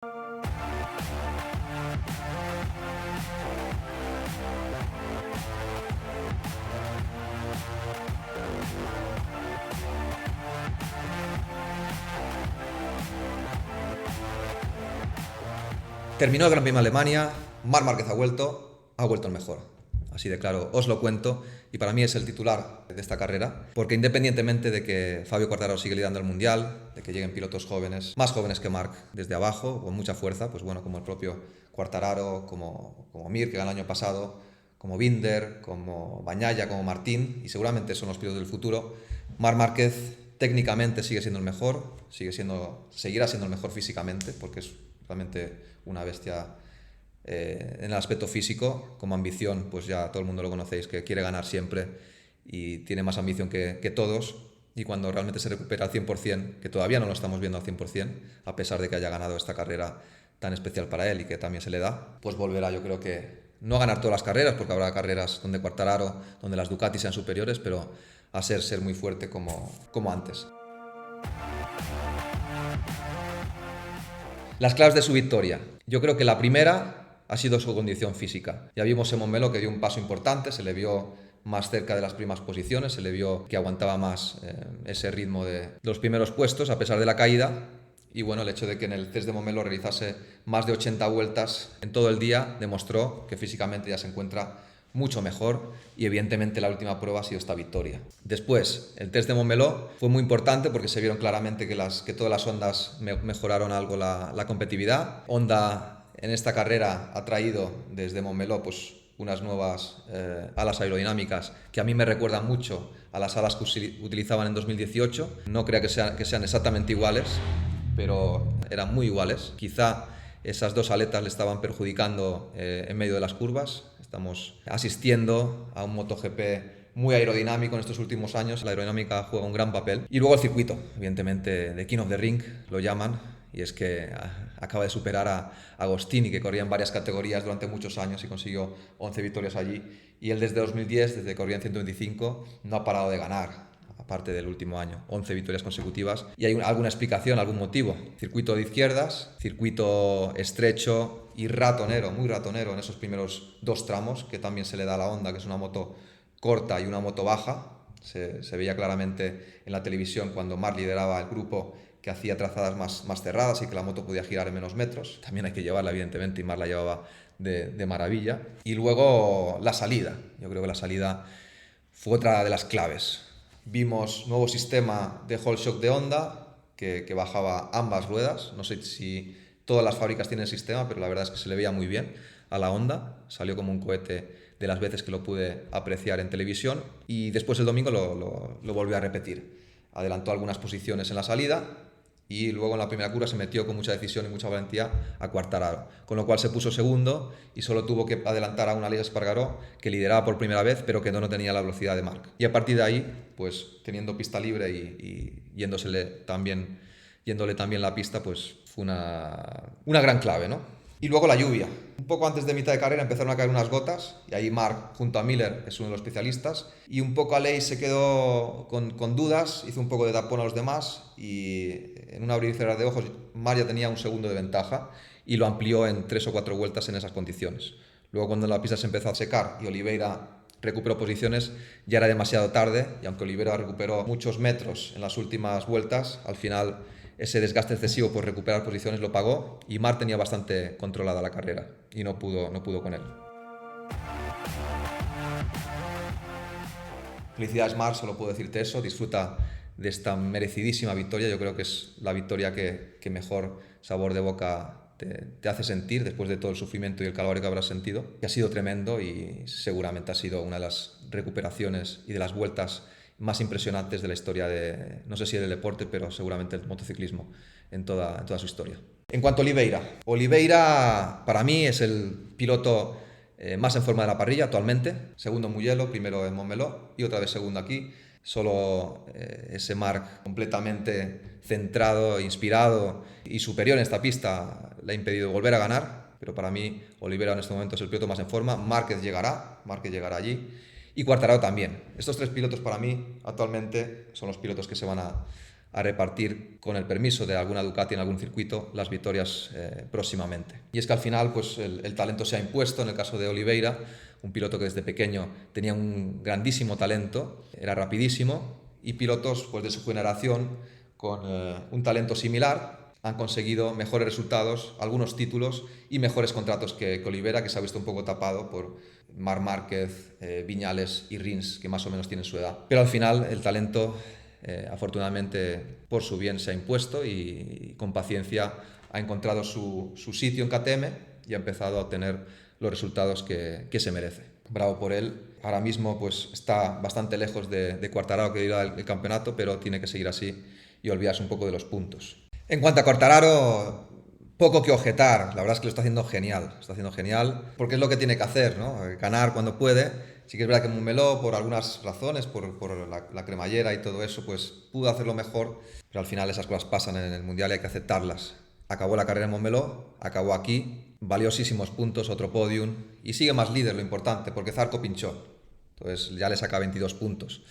Terminó el Gran Premio de Alemania, Marc Márquez ha vuelto el mejor. Así de claro, os lo cuento, y para mí es el titular de esta carrera, porque independientemente de que Fabio Quartararo sigue liderando el Mundial, de que lleguen pilotos jóvenes, más jóvenes que Marc, desde abajo, con mucha fuerza, pues bueno, como el propio Quartararo, como Mir, que ganó el año pasado, como Binder, como Bagnaia, como Martín, y seguramente son los pilotos del futuro, Marc Márquez técnicamente sigue siendo el mejor, seguirá siendo el mejor físicamente, porque es realmente una bestia en el aspecto físico. Como ambición, pues ya todo el mundo lo conocéis, que quiere ganar siempre y tiene más ambición que todos, y cuando realmente se recupera al 100%, que todavía no lo estamos viendo al 100%, a pesar de que haya ganado esta carrera tan especial para él y que también se le da, pues volverá, yo creo que no a ganar todas las carreras, porque habrá carreras donde Quartararo, donde las Ducati sean superiores, pero a ser muy fuerte como antes. Las claves de su victoria. Yo creo que la primera ha sido su condición física. Ya vimos en Montmeló que dio un paso importante, se le vio más cerca de las primeras posiciones, se le vio que aguantaba más ese ritmo de los primeros puestos a pesar de la caída. Y bueno, el hecho de que en el test de Montmeló realizase más de 80 vueltas en todo el día demostró que físicamente ya se encuentra mucho mejor, y evidentemente la última prueba ha sido esta victoria. Después, el test de Montmeló fue muy importante porque se vieron claramente que todas las Hondas mejoraron algo la competitividad. Honda en esta carrera ha traído desde Montmeló pues unas nuevas alas aerodinámicas que a mí me recuerdan mucho a las alas que utilizaban en 2018. No creo que sean exactamente iguales, pero eran muy iguales. Quizá esas dos aletas le estaban perjudicando en medio de las curvas. Estamos asistiendo a un MotoGP muy aerodinámico en estos últimos años. La aerodinámica juega un gran papel. Y luego el circuito, evidentemente, de King of the Ring, lo llaman, y es que acaba de superar a Agostini, que corría en varias categorías durante muchos años y consiguió 11 victorias allí. Y él desde 2010, desde que corría en 125, no ha parado de ganar, aparte del último año, 11 victorias consecutivas. ¿Y hay alguna explicación, algún motivo? Circuito de izquierdas, circuito estrecho y ratonero, muy ratonero en esos primeros dos tramos, que también se le da a la Honda, que es una moto corta y una moto baja. Se veía claramente en la televisión cuando Marc lideraba el grupo que hacía trazadas más cerradas y que la moto podía girar en menos metros. También hay que llevarla, evidentemente, y Marc la llevaba de maravilla. Y luego la salida. Yo creo que la salida fue otra de las claves. Vimos nuevo sistema de Whole Shock de Honda que bajaba ambas ruedas. No sé si todas las fábricas tienen sistema, pero la verdad es que se le veía muy bien a la Honda. Salió como un cohete de las veces que lo pude apreciar en televisión, y después el domingo lo volvió a repetir. Adelantó algunas posiciones en la salida y luego en la primera curva se metió con mucha decisión y mucha valentía a Quartararo, con lo cual se puso segundo y solo tuvo que adelantar a una Aleix Espargaró que lideraba por primera vez pero que no tenía la velocidad de Marc. Y a partir de ahí, pues teniendo pista libre y yéndole también la pista, pues fue una gran clave, ¿no? Y luego la lluvia. Un poco antes de mitad de carrera empezaron a caer unas gotas, y ahí Marc, junto a Miller, es uno de los especialistas, y un poco Aleix se quedó con dudas, hizo un poco de tapón a los demás, y en un abrir y cerrar de ojos Marc ya tenía un segundo de ventaja y lo amplió en 3 o 4 vueltas en esas condiciones. Luego, cuando la pista se empezó a secar y Oliveira recuperó posiciones, ya era demasiado tarde, y aunque Oliveira recuperó muchos metros en las últimas vueltas, al final ese desgaste excesivo por recuperar posiciones lo pagó, y Marc tenía bastante controlada la carrera y no pudo con él. Felicidades Marc, solo puedo decirte eso, disfruta de esta merecidísima victoria. Yo creo que es la victoria que mejor sabor de boca te hace sentir después de todo el sufrimiento y el calvario que habrás sentido. Y ha sido tremendo, y seguramente ha sido una de las recuperaciones y de las vueltas más impresionantes de la historia de, no sé si del deporte, pero seguramente el motociclismo en toda su historia. En cuanto a Oliveira para mí es el piloto más en forma de la parrilla actualmente. Segundo en Mugello, primero en Montmeló y otra vez segundo aquí. Solo ese Marc completamente centrado, inspirado y superior en esta pista le ha impedido volver a ganar, pero para mí Oliveira en este momento es el piloto más en forma. Márquez llegará allí, y Quartararo también. Estos tres pilotos para mí actualmente son los pilotos que se van a a repartir, con el permiso de alguna Ducati en algún circuito, las victorias próximamente. Y es que al final pues, el talento se ha impuesto. En el caso de Oliveira, un piloto que desde pequeño tenía un grandísimo talento, era rapidísimo, y pilotos pues, de su generación con un talento similar han conseguido mejores resultados, algunos títulos y mejores contratos que Oliveira, que se ha visto un poco tapado por Marc Márquez, Viñales y Rins, que más o menos tienen su edad. Pero al final el talento, afortunadamente, por su bien se ha impuesto y con paciencia ha encontrado su sitio en KTM y ha empezado a obtener los resultados que se merece. Bravo por él. Ahora mismo pues, está bastante lejos de Quartararo, que dirá el campeonato, pero tiene que seguir así y olvidarse un poco de los puntos. En cuanto a Quartararo, poco que objetar. La verdad es que lo está haciendo genial, porque es lo que tiene que hacer, ¿no? Ganar cuando puede. Sí que es verdad que Montmeló, por algunas razones, por la cremallera y todo eso, pues pudo hacerlo mejor, pero al final esas cosas pasan en el Mundial y hay que aceptarlas. Acabó la carrera en Montmeló, acabó aquí, valiosísimos puntos, otro podium, y sigue más líder, lo importante, porque Zarco pinchó. Entonces ya le saca 22 puntos.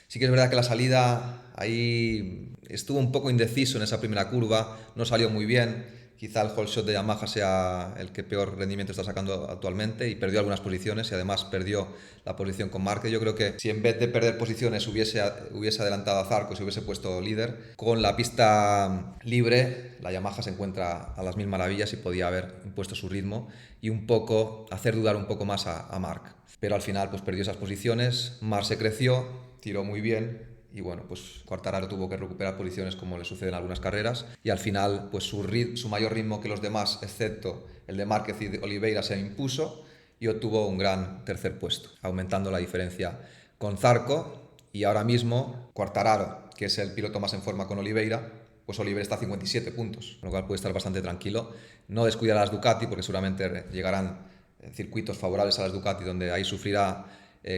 Sí que es verdad que la salida ahí estuvo un poco indeciso en esa primera curva, no salió muy bien. Quizá el whole shot de Yamaha sea el que peor rendimiento está sacando actualmente y perdió algunas posiciones y además perdió la posición con Márquez. Yo creo que si en vez de perder posiciones hubiese adelantado a Zarco, se hubiese puesto líder, con la pista libre la Yamaha se encuentra a las mil maravillas y podía haber impuesto su ritmo y un poco hacer dudar un poco más a Marc. Pero al final pues perdió esas posiciones, Marc se creció, tiró muy bien y bueno, pues Quartararo tuvo que recuperar posiciones como le sucede en algunas carreras y al final pues su mayor ritmo que los demás, excepto el de Márquez y de Oliveira, se impuso y obtuvo un gran tercer puesto, aumentando la diferencia con Zarco. Y ahora mismo Quartararo, que es el piloto más en forma con Oliveira, pues Oliveira está a 57 puntos, con lo cual puede estar bastante tranquilo. No descuidar a las Ducati porque seguramente llegarán circuitos favorables a las Ducati donde ahí sufrirá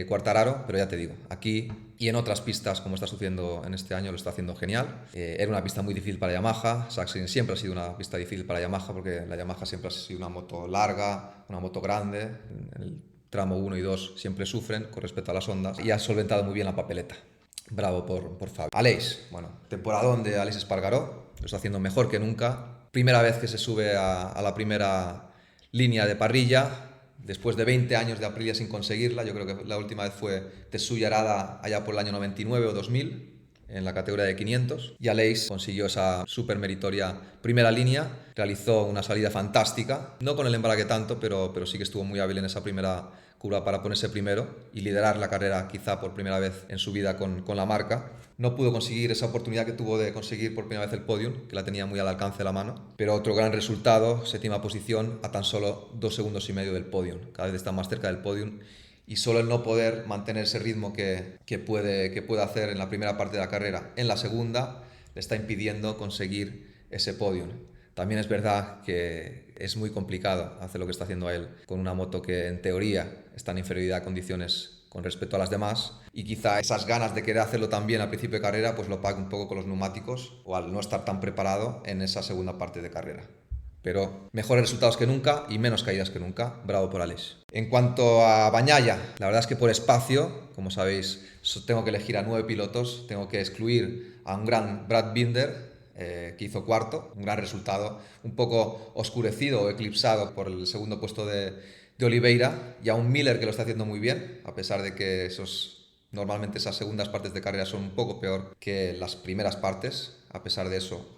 Quartararo, pero ya te digo, aquí y en otras pistas como está sucediendo en este año lo está haciendo genial. Era una pista muy difícil para Yamaha, Sachsenring siempre ha sido una pista difícil para Yamaha porque la Yamaha siempre ha sido una moto larga, una moto grande, en el tramo 1 y 2 siempre sufren con respecto a las Hondas y ha solventado muy bien la papeleta. Bravo por Fabio. Aleix, bueno, temporadón de Aleix Espargaró, lo está haciendo mejor que nunca. Primera vez que se sube a la primera línea de parrilla, después de 20 años de Aprilia sin conseguirla. Yo creo que la última vez fue Tetsuya Arada allá por el año 99 o 2000 en la categoría de 500 y Aleix consiguió esa súper meritoria primera línea, realizó una salida fantástica, no con el embrague tanto, pero sí que estuvo muy hábil en esa primera curva para ponerse primero y liderar la carrera quizá por primera vez en su vida con la marca. No pudo conseguir esa oportunidad que tuvo de conseguir por primera vez el podium, que la tenía muy al alcance de la mano, pero otro gran resultado, séptima posición a tan solo 2 segundos y medio del podium, cada vez está más cerca del podium y solo el no poder mantener ese ritmo que puede hacer en la primera parte de la carrera, en la segunda le está impidiendo conseguir ese podium. También es verdad que es muy complicado hacer lo que está haciendo él con una moto que en teoría está en inferioridad de condiciones con respecto a las demás y quizá esas ganas de querer hacerlo tan bien al principio de carrera pues lo pague un poco con los neumáticos o al no estar tan preparado en esa segunda parte de carrera. Pero mejores resultados que nunca y menos caídas que nunca. Bravo por Aleix. En cuanto a Bagnaia, la verdad es que por espacio, como sabéis, tengo que elegir a 9 pilotos, tengo que excluir a un gran Brad Binder, que hizo cuarto, un gran resultado, un poco oscurecido o eclipsado por el segundo puesto de Oliveira, y a un Miller que lo está haciendo muy bien, a pesar de que normalmente esas segundas partes de carrera son un poco peor que las primeras partes. A pesar de eso,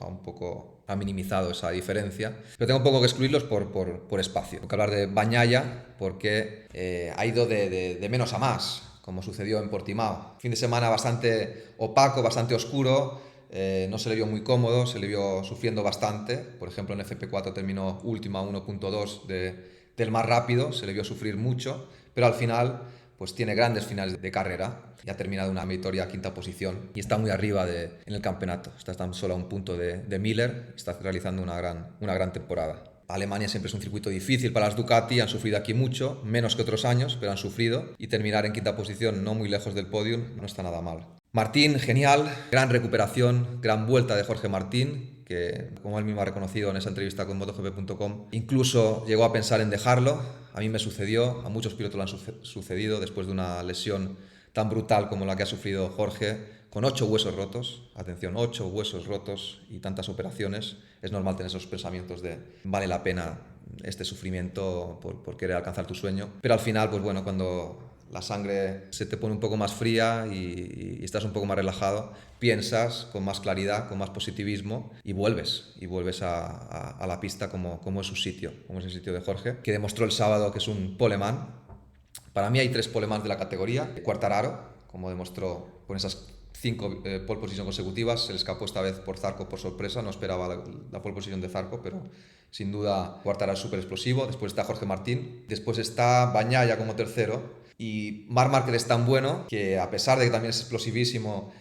ha minimizado esa diferencia. Pero tengo un poco que excluirlos por espacio. Tengo que hablar de Bagnaia porque ha ido de menos a más, como sucedió en Portimao. Fin de semana bastante opaco, bastante oscuro. No se le vio muy cómodo, se le vio sufriendo bastante. Por ejemplo, en FP4 terminó último a 1.2 del más rápido, se le vio sufrir mucho, pero al final pues tiene grandes finales de carrera y ha terminado una victoria quinta posición y está muy arriba en el campeonato. Está tan solo a un punto de Miller, está realizando una gran temporada. Alemania siempre es un circuito difícil para las Ducati, han sufrido aquí mucho, menos que otros años, pero han sufrido y terminar en quinta posición no muy lejos del podium no está nada mal. Martín, genial, gran recuperación, gran vuelta de Jorge Martín, que como él mismo ha reconocido en esa entrevista con MotoGP.com, incluso llegó a pensar en dejarlo. A mí me sucedió, a muchos pilotos lo han sucedido después de una lesión tan brutal como la que ha sufrido Jorge, con 8 huesos rotos, atención, 8 huesos rotos y tantas operaciones, es normal tener esos pensamientos de vale la pena este sufrimiento por querer alcanzar tu sueño. Pero al final, pues bueno, cuando la sangre se te pone un poco más fría y estás un poco más relajado, piensas con más claridad, con más positivismo y vuelves a la pista como es su sitio, como es el sitio de Jorge, que demostró el sábado que es un poleman. Para mí hay 3 polemans de la categoría. Quartararo, como demostró con esas 5 pole position consecutivas, se le escapó esta vez por Zarco por sorpresa, no esperaba la pole position de Zarco, pero sin duda Quartararo es súper explosivo. Después está Jorge Martín, después está Bagnaia como tercero, y Marc Márquez es tan bueno que, a pesar de que también es explosivísimo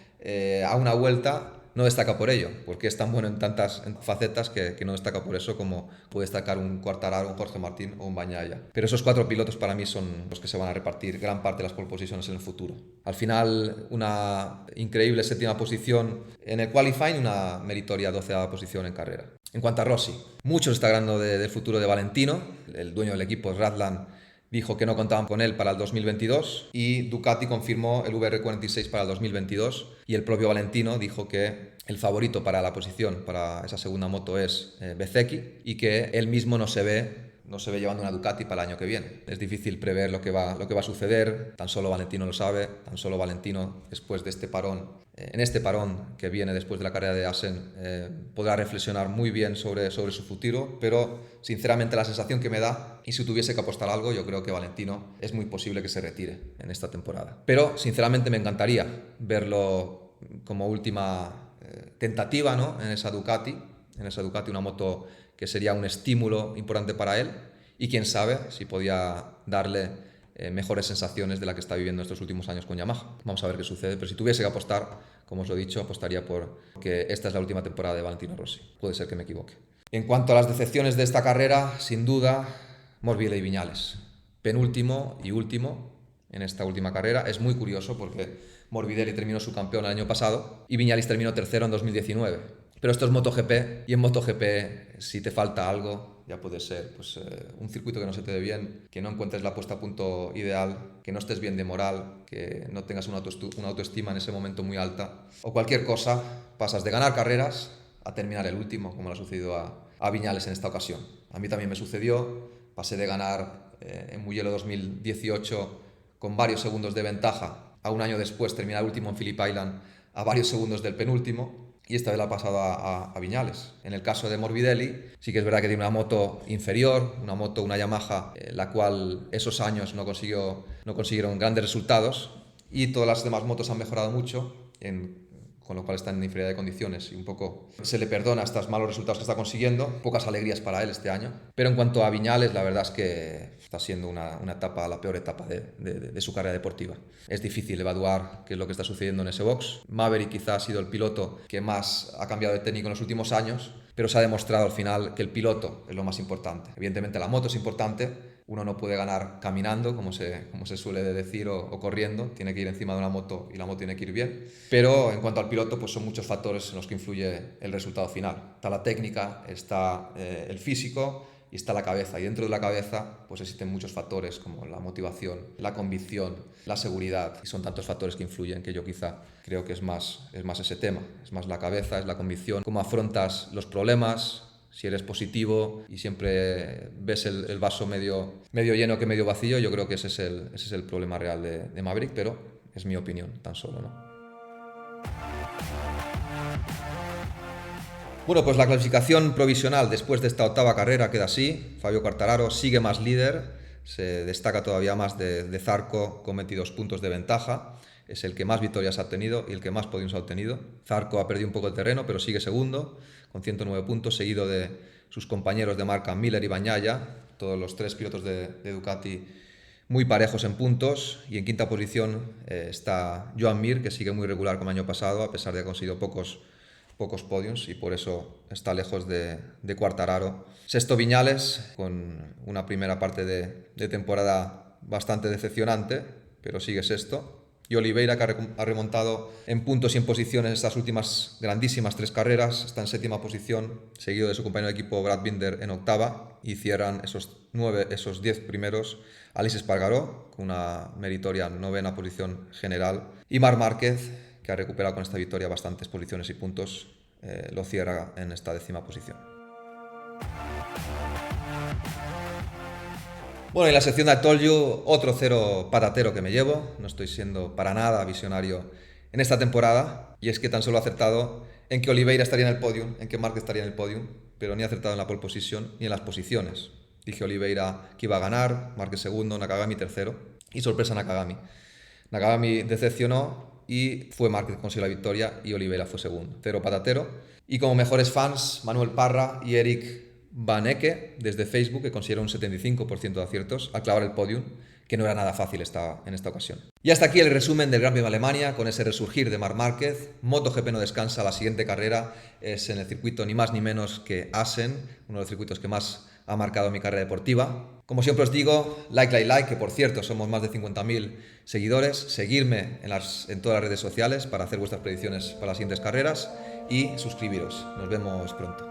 a una vuelta, no destaca por ello, porque es tan bueno en tantas facetas que no destaca por eso como puede destacar un Quartararo, un Jorge Martín o un Bagnaia. Pero esos 4 pilotos para mí son los que se van a repartir gran parte de las pole positions en el futuro. Al final, una increíble 7ª posición en el qualifying, una meritoria 12ª posición en carrera. En cuanto a Rossi, mucho se está hablando del futuro de Valentino. El dueño del equipo, Radland, dijo que no contaban con él para el 2022 y Ducati confirmó el VR46 para el 2022, y el propio Valentino dijo que el favorito para la posición, para esa segunda moto, es Bezzecchi, y que él mismo no se ve llevando una Ducati para el año que viene. Es difícil prever lo que va a suceder, tan solo Valentino lo sabe, tan solo Valentino, después de este parón, en este parón que viene después de la carrera de Assen, podrá reflexionar muy bien sobre su futuro, pero sinceramente la sensación que me da, y si tuviese que apostar algo, yo creo que Valentino es muy posible que se retire en esta temporada. Pero sinceramente me encantaría verlo como última tentativa, ¿no?, en esa Ducati, una moto que sería un estímulo importante para él, y quién sabe si podía darle mejores sensaciones de la que está viviendo estos últimos años con Yamaha. Vamos a ver qué sucede, pero si tuviese que apostar, como os lo he dicho, apostaría por que esta es la última temporada de Valentino Rossi. Puede ser que me equivoque. En cuanto a las decepciones de esta carrera, sin duda, Morbidelli y Viñales. Penúltimo y último en esta última carrera. Es muy curioso porque Morbidelli terminó su campeón el año pasado y Viñales terminó tercero en 2019. Pero esto es MotoGP, y en MotoGP, si te falta algo, ya puede ser pues, un circuito que no se te dé bien, que no encuentres la puesta a punto ideal, que no estés bien de moral, que no tengas una autoestima en ese momento muy alta, o cualquier cosa, pasas de ganar carreras a terminar el último, como le ha sucedido a Viñales en esta ocasión. A mí también me sucedió, pasé de ganar en Mugello 2018 con varios segundos de ventaja, a un año después terminar último en Phillip Island a varios segundos del penúltimo, y esta vez la ha pasado a Viñales. En el caso de Morbidelli, sí que es verdad que tiene una moto inferior, una Yamaha, la cual esos años no consiguieron grandes resultados, y todas las demás motos han mejorado mucho, con lo cual está en inferioridad de condiciones, y un poco se le perdona estos malos resultados que está consiguiendo. Pocas alegrías para él este año. Pero en cuanto a Viñales, la verdad es que está siendo una etapa, la peor etapa de su carrera deportiva. Es difícil evaluar qué es lo que está sucediendo en ese box. Maverick quizá ha sido el piloto que más ha cambiado de técnico en los últimos años, pero se ha demostrado al final que el piloto es lo más importante. Evidentemente la moto es importante. Uno no puede ganar caminando, como se suele decir, o corriendo. Tiene que ir encima de una moto y la moto tiene que ir bien. Pero en cuanto al piloto, pues son muchos factores en los que influye el resultado final. Está la técnica, está el físico y está la cabeza. Y dentro de la cabeza pues existen muchos factores como la motivación, la convicción, la seguridad. Y son tantos factores que influyen que yo quizá creo que es más ese tema. Es más la cabeza, es la convicción, cómo afrontas los problemas, si eres positivo y siempre ves el vaso medio lleno que medio vacío. Yo creo que ese es el problema real de Maverick, pero es mi opinión tan solo, ¿no? Bueno, pues la clasificación provisional después de esta octava carrera queda así. Fabio Quartararo sigue más líder, se destaca todavía más de Zarco con 22 puntos de ventaja. Es el que más victorias ha obtenido y el que más podiums ha obtenido. Zarco ha perdido un poco de terreno, pero sigue segundo con 109 puntos, seguido de sus compañeros de marca Miller y Bagnaia, todos los 3 pilotos de Ducati muy parejos en puntos. Y en quinta posición está Joan Mir, que sigue muy regular como el año pasado, a pesar de que ha conseguido pocos podiums, y por eso está lejos de Quartararo. Sexto Viñales, con una primera parte de temporada bastante decepcionante, pero sigue sexto. Y Oliveira, que ha remontado en puntos y en posiciones estas últimas grandísimas 3 carreras, está en 7ª posición, seguido de su compañero de equipo Brad Binder en 8ª, y cierran esos 10 primeros Aleix Espargaró, con una meritoria 9ª posición general, y Marc Márquez, que ha recuperado con esta victoria bastantes posiciones y puntos, lo cierra en esta 10ª posición. Bueno, en la sección de I Told You, otro cero patatero que me llevo. No estoy siendo para nada visionario en esta temporada, y es que tan solo he acertado en que Oliveira estaría en el podium, en que Márquez estaría en el podium, pero ni he acertado en la pole position ni en las posiciones. Dije Oliveira que iba a ganar, Márquez segundo, Nakagami tercero, y sorpresa Nakagami. Nakagami decepcionó y fue Márquez que consiguió la victoria y Oliveira fue segundo. Cero patatero. Y como mejores fans, Manuel Parra y Eric Van Ecke, desde Facebook, que consiguieron un 75% de aciertos al clavar el podium, que no era nada fácil en esta ocasión. Y hasta aquí el resumen del Gran Premio de Alemania, con ese resurgir de Marc Márquez. MotoGP no descansa, la siguiente carrera es en el circuito ni más ni menos que Assen, uno de los circuitos que más ha marcado mi carrera deportiva. Como siempre os digo, like, que por cierto somos más de 50.000 seguidores. Seguirme en todas las redes sociales para hacer vuestras predicciones para las siguientes carreras y suscribiros. Nos vemos pronto.